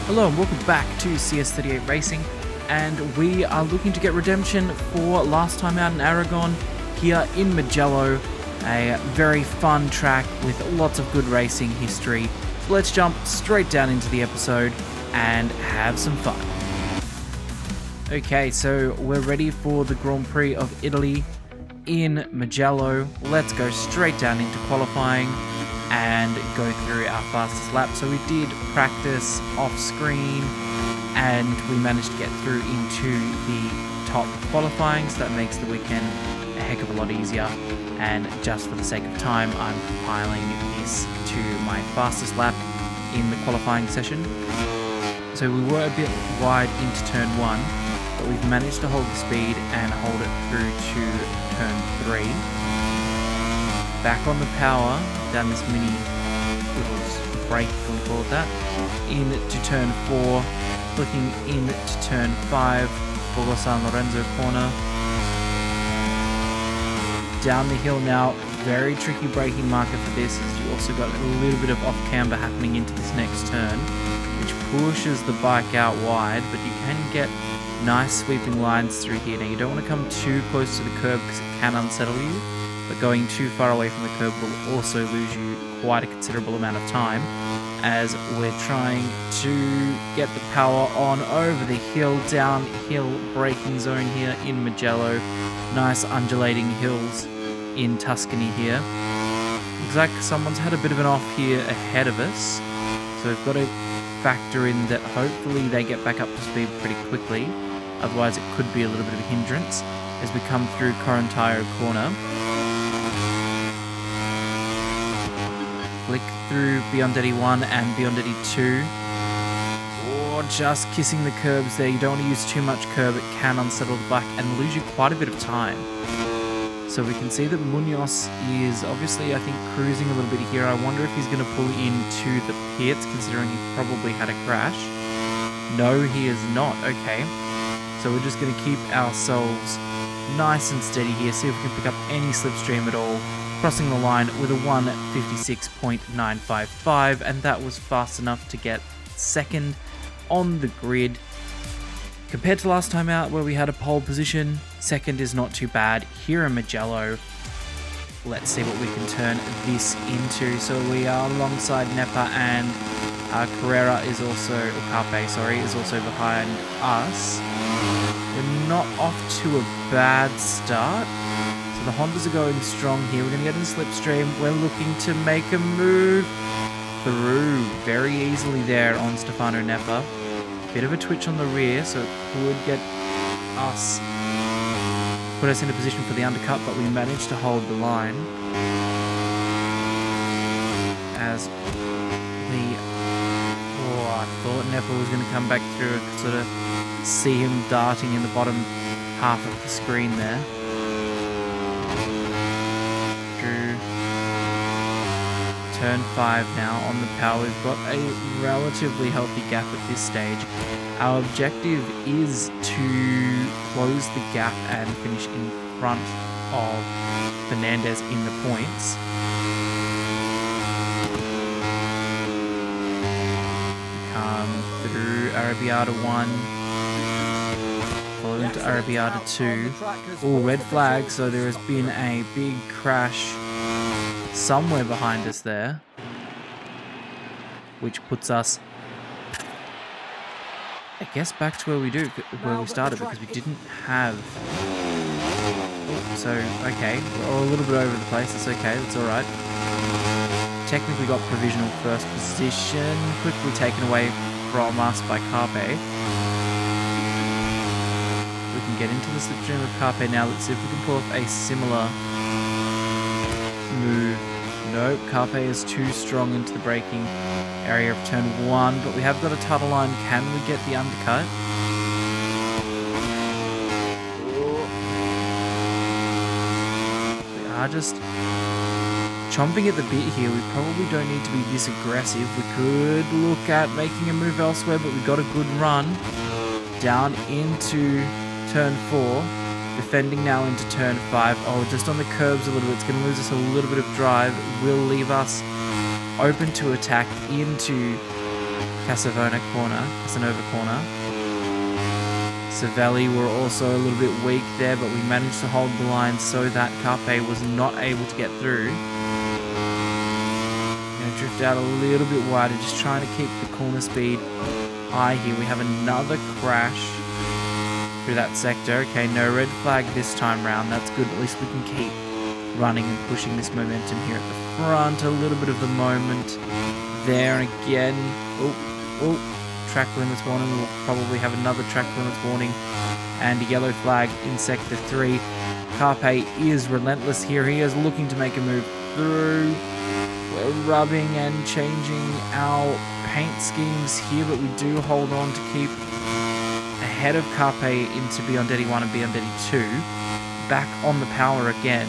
Hello and welcome back to CS38 Racing, and we are looking to get redemption for last time out in Aragon here in Mugello, a very fun track with lots of good racing history. So let's jump straight down into the episode and have some fun. Okay, so we're ready for the Grand Prix of Italy in Mugello. Let's go straight down into qualifying and go through our fastest lap. So we did practice off screen and we managed to get through into the top qualifying, so that makes the weekend a heck of a lot easier. And just for the sake of time, I'm compiling this to my fastest lap in the qualifying session. So we were a bit wide into turn 1, but we've managed to hold the speed and hold it through to turn 3. Back on the power, down this mini little break, if you want to call it that, into turn 4, flicking into turn 5, Borgo San Lorenzo corner. Down the hill now, very tricky braking marker for this, as you also got a little bit of off camber happening into this next turn, which pushes the bike out wide, but you can get nice sweeping lines through here. Now you don't want to come too close to the curb because it can unsettle you, but going too far away from the curb will also lose you quite a considerable amount of time, as we're trying to get the power on over the hill, downhill braking zone here in Mugello. Nice undulating hills in Tuscany here. Looks like someone's had a bit of an off here ahead of us, so we've got to factor in that hopefully they get back up to speed pretty quickly, otherwise it could be a little bit of a hindrance as we come through Correntaio corner. Flick through Biondetti 1 and Biondetti 2. Or just kissing the curbs there. You don't want to use too much curb, it can unsettle the bike and lose you quite a bit of time. So we can see that Munoz is obviously, I think, cruising a little bit here. I wonder if he's going to pull into the pits, considering he probably had a crash. No, he is not. Okay. So we're just going to keep ourselves nice and steady here, see if we can pick up any slipstream at all. Crossing the line with a 1:56.955, and that was fast enough to get second on the grid. Compared to last time out where we had a pole position, second is not too bad here in Mugello. Let's see what we can turn this into. So we are alongside Nepa, and Carrera is also, or Carpe, sorry, is also behind us. We're not off to a bad start. The Hondas are going strong here. We're going to get in the slipstream. We're looking to make a move through very easily there on Stefano Nepa. Bit of a twitch on the rear, so it could get us, put us in a position for the undercut, but we managed to hold the line. As I thought Nepa was going to come back through. I could sort of see him darting in the bottom half of the screen there. Turn 5 now on the power. We've got a relatively healthy gap at this stage. Our objective is to close the gap and finish in front of Fernandez in the points. Come through Arrabbiata 1, follow into Arrabbiata 2. Oh, red flag, so there has been a big crash somewhere behind us there, which puts us, I guess, back to where we started, because we didn't have. So okay, we're all a little bit over the place. It's okay, that's all right. Technically got provisional first position, quickly taken away from us by Carpe. We can get into the slipstream of Carpe now. Let's see if we can pull off a similar move. Nope, Carpe is too strong into the braking area of turn 1, but we have got a tunnel line. Can we get the undercut? We are just chomping at the bit here. We probably don't need to be this aggressive. We could look at making a move elsewhere, but we got a good run down into turn 4. Defending now into turn 5. Oh, just on the curbs a little bit. It's going to lose us a little bit of drive. It will leave us open to attack into Casanova corner. Savelli were also a little bit weak there, but we managed to hold the line so that Carpe was not able to get through. Going to drift out a little bit wider, just trying to keep the corner speed high here. We have another crash through that sector. Okay, no red flag this time round. That's good. At least we can keep running and pushing this momentum here at the front. A little bit of the moment there, and again, track limits warning. We'll probably have another track limits warning and a yellow flag in sector 3. Carpe is relentless here. He is looking to make a move through. We're rubbing and changing our paint schemes here, but we do hold on to keep ahead of Carpe into Biondetti 1 and Biondetti 2. Back on the power again.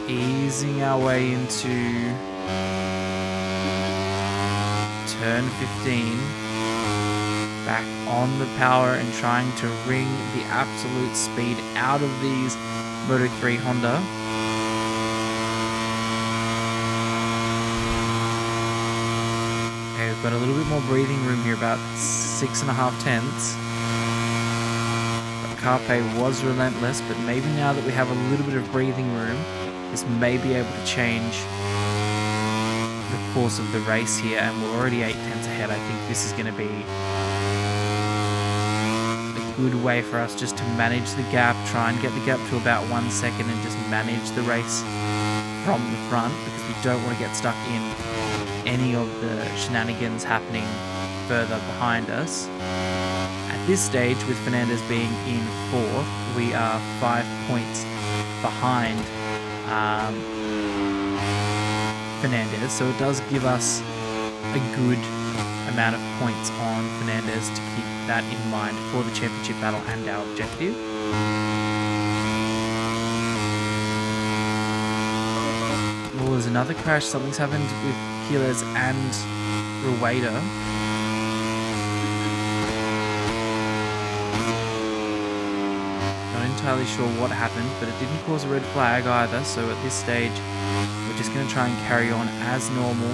Easing our way into turn 15. Back on the power and trying to wring the absolute speed out of these Moto3 Honda. Okay, we've got a little bit more breathing room here, about 6.5 tenths. But Carpe was relentless, but maybe now that we have a little bit of breathing room, this may be able to change the course of the race here, and we're already 8 tenths ahead. I think this is going to be a good way for us just to manage the gap, try and get the gap to about 1 second and just manage the race from the front, because we don't want to get stuck in any of the shenanigans happening further behind us. At this stage, with Fernandez being in 4th, we are 5 points behind Fernandez, so it does give us a good amount of points on Fernandez to keep that in mind for the championship battle and our objective. Oh, there's another crash. Something's happened with Quiles and Rueda. Not entirely sure what happened, but it didn't cause a red flag either, so at this stage we're just going to try and carry on as normal.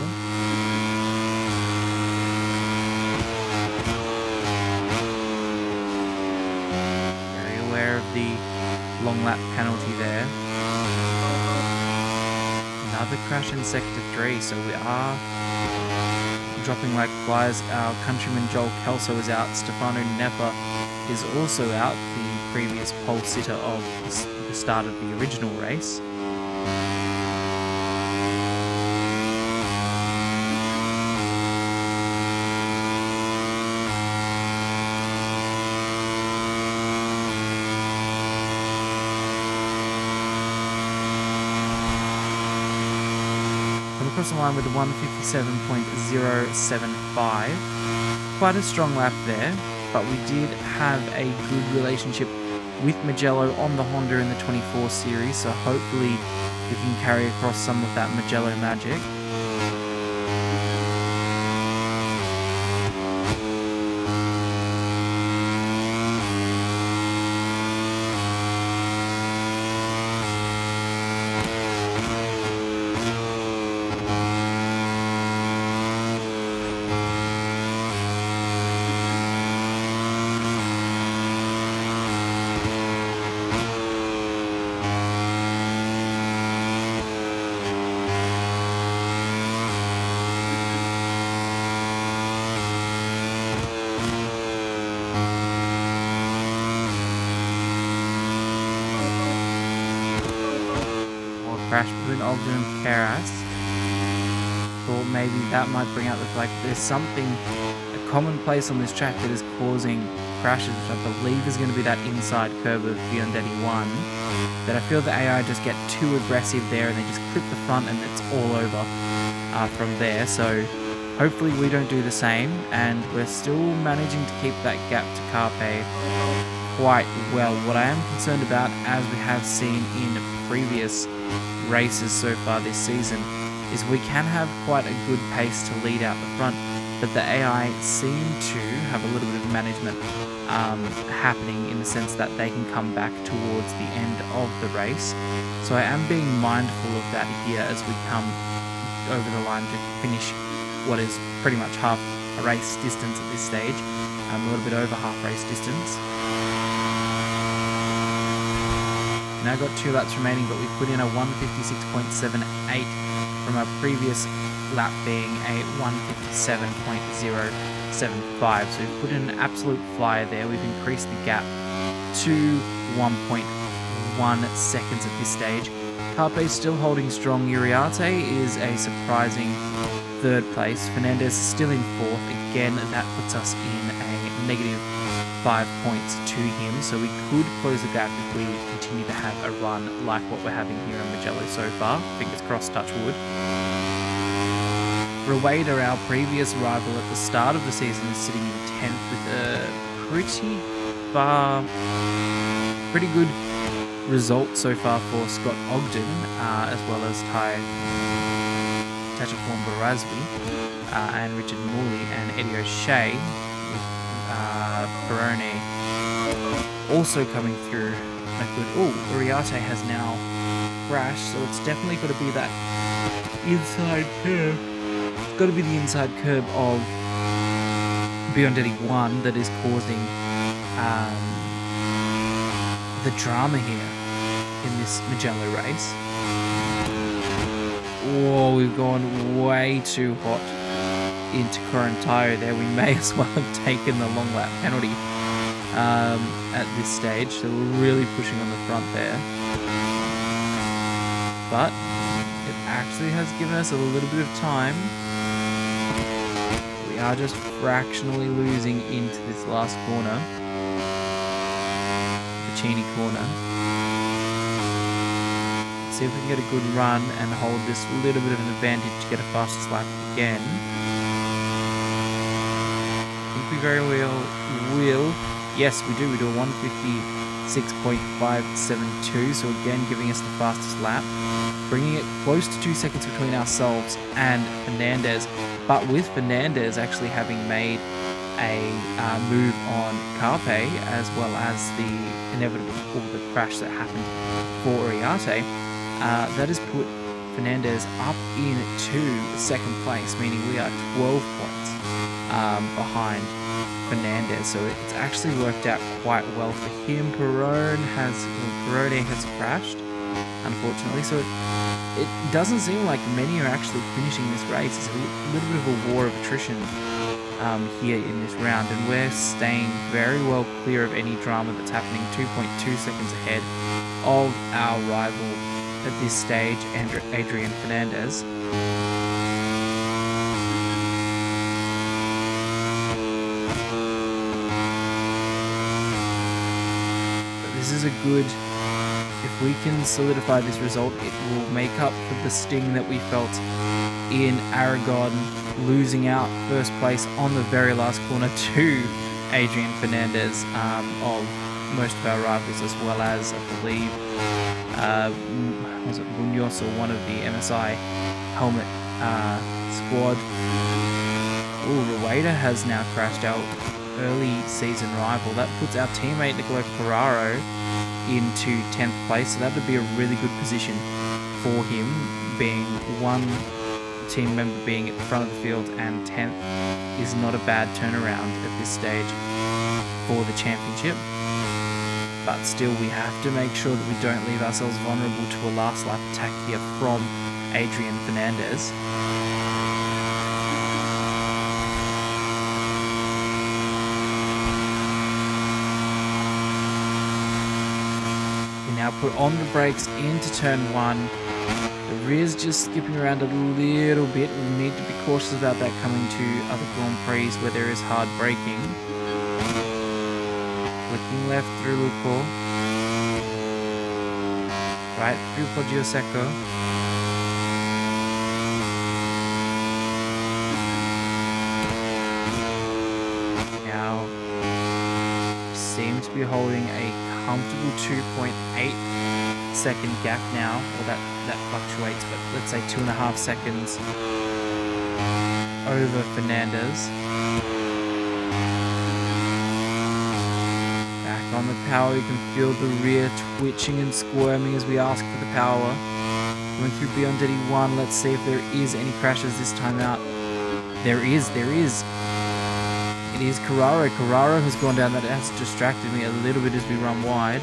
Very aware of the long lap penalty there. Another crash in sector 3, so we are dropping like flies. Our countryman Joel Kelso is out. Stefano Nepa is also out, the previous pole sitter of the start of the original race. Across the line with a 157.075. Quite a strong lap there, but we did have a good relationship with Mugello on the Honda in the 24 series, so hopefully we can carry across some of that Mugello magic. Crash between Ogden and Keras. Thought maybe that might bring out the fact there's something, a commonplace on this track that is causing crashes, which I believe is going to be that inside curve of Biondetti 1. That I feel the AI just get too aggressive there and they just clip the front and it's all over from there. So hopefully we don't do the same, and we're still managing to keep that gap to Carpe quite well. What I am concerned about, as we have seen in previous races so far this season, is we can have quite a good pace to lead out the front, but the AI seem to have a little bit of management happening in the sense that they can come back towards the end of the race. So I am being mindful of that here as we come over the line to finish what is pretty much half a race distance at this stage, a little bit over half race distance. Now got 2 laps remaining, but we put in a 156.78 from our previous lap being a 157.075. So we've put in an absolute flyer there. We've increased the gap to 1.1 seconds at this stage. Carpe still holding strong. Uriarte is a surprising 3rd place. Fernandez is still in 4th. Again, that puts us in a negative 5 points to him, so we could close the gap if we continue to have a run like what we're having here in Mugello so far. Fingers crossed, touch wood. Rueda, our previous rival at the start of the season, is sitting in 10th with a pretty good result so far for Scott Ogden, as well as Tachapon Barazvi, and Richard Mooley and Eddie O'Shea, with Perone also coming through a good... Oh, Uriarte has now crashed, so it's definitely got to be that inside curve. It's got to be the inside curve of Biondetti 1 that is causing the drama here in this Mugello race. Oh, we've gone way too hot into Corantayo there. We may as well have taken the long lap penalty at this stage, so we're really pushing on the front there. But it actually has given us a little bit of time. We are just fractionally losing into this last corner, the Cheney corner. See if we can get a good run and hold this little bit of an advantage to get a fastest lap again. I think we very well will. Yes, we do. We do a 156.572, so again giving us the fastest lap, bringing it close to 2 seconds between ourselves and Fernandez, but with Fernandez actually having made a move on Carpe, as well as the inevitable the crash that happened for Uriarte. That has put Fernandez up into 2nd place, meaning we are 12 points behind Fernandez. So it's actually worked out quite well for him. Perone has crashed, unfortunately. So it doesn't seem like many are actually finishing this race. It's a little bit of a war of attrition here in this round, and we're staying very well clear of any drama that's happening. 2.2 seconds ahead of our rival at this stage, Adrian Fernandez. But this is a good... If we can solidify this result, it will make up for the sting that we felt in Aragon, losing out 1st place on the very last corner to Adrian Fernandez of most of our rivals, as well as, I believe, was it Munoz or one of the MSI helmet squad. Oh, Rueda has now crashed our early season rival. That puts our teammate Nicola Ferraro into 10th place, so that would be a really good position for him, being one team member being at the front of the field, and 10th is not a bad turnaround at this stage for the championship. But still, we have to make sure that we don't leave ourselves vulnerable to a last lap attack here from Adrian Fernandez. We now put on the brakes into turn 1. The rear's just skipping around a little bit. We need to be cautious about that coming to other Grand Prix where there is hard braking. Looking left through Luco. Right through Poggio Secco. Now, seem to be holding a comfortable 2.8 second gap now. Well, that fluctuates, but let's say 2.5 seconds over Fernandez. On the power, you can feel the rear twitching and squirming as we ask for the power. Going through beyond DD1. Let's see if there is any crashes this time out. There is. It is Carraro. Carraro has gone down. That has distracted me a little bit as we run wide.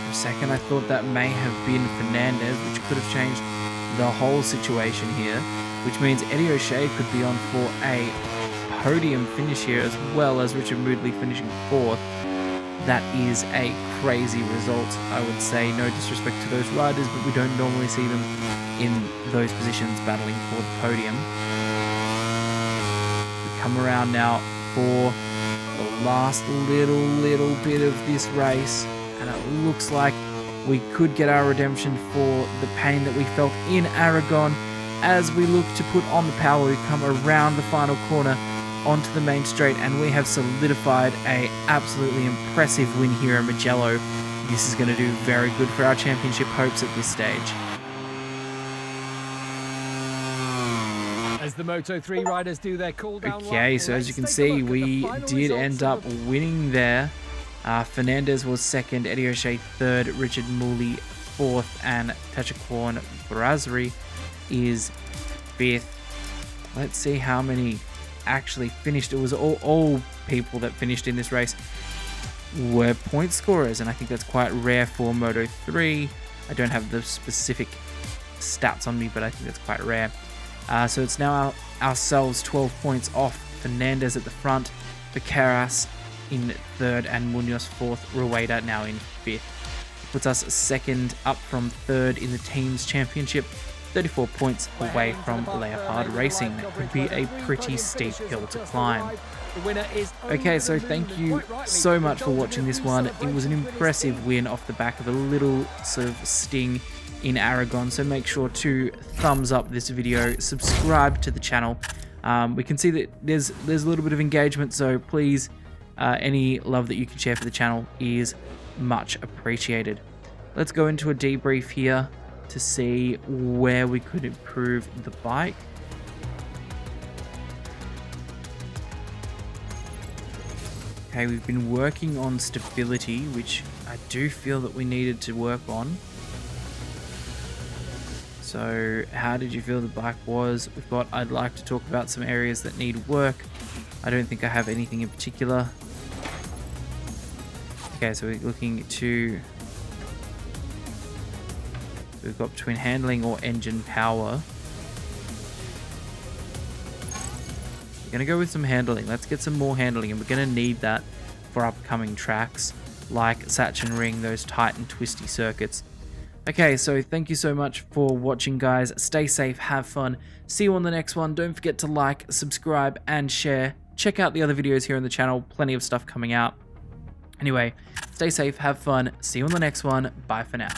For a second, I thought that may have been Fernandez, which could have changed the whole situation here, which means Eddie O'Shea could be on for a podium finish here, as well as Richard Moodley finishing 4th. That is a crazy result, I would say. No disrespect to those riders, but we don't normally see them in those positions battling for the podium. We come around now for the last little bit of this race, and it looks like we could get our redemption for the pain that we felt in Aragon as we look to put on the power. We come around the final corner onto the main straight, and we have solidified a absolutely impressive win here in Mugello. This is going to do very good for our championship hopes at this stage. As the Moto3 riders do their cool down. Okay, so as you can see, we did end up winning there. Fernandez was 2nd, Eddie O'Shea 3rd, Richard Mooley 4th, and Tachakwan Brasserie is 5th. Let's see how many actually finished. It was all people that finished in this race were point scorers, and I think that's quite rare for Moto3. I don't have the specific stats on me, but I think that's quite rare. So it's now ourselves 12 points off Fernandez at the front, Vaqueras in 3rd, and Munoz 4th, Rueda now in 5th. Puts us 2nd up from 3rd in the team's championship, 34 points away from Leopard Racing. That could be a pretty steep hill to climb. Okay, so thank you so much for watching this one. It was an impressive win off the back of a little sort of sting in Aragon, so make sure to thumbs up this video, subscribe to the channel. We can see that there's a little bit of engagement, so please, any love that you can share for the channel is much appreciated. Let's go into a debrief here to see where we could improve the bike. Okay, we've been working on stability, which I do feel that we needed to work on. So how did you feel the bike was? We've got, I'd like to talk about some areas that need work. I don't think I have anything in particular. Okay, so we're looking to, we've got between handling or engine power. We're going to go with some handling. Let's get some more handling, and we're going to need that for upcoming tracks like Sachsenring, those tight and twisty circuits. Okay, so thank you so much for watching, guys. Stay safe, have fun. See you on the next one. Don't forget to like, subscribe, and share. Check out the other videos here on the channel. Plenty of stuff coming out. Anyway, stay safe, have fun. See you on the next one. Bye for now.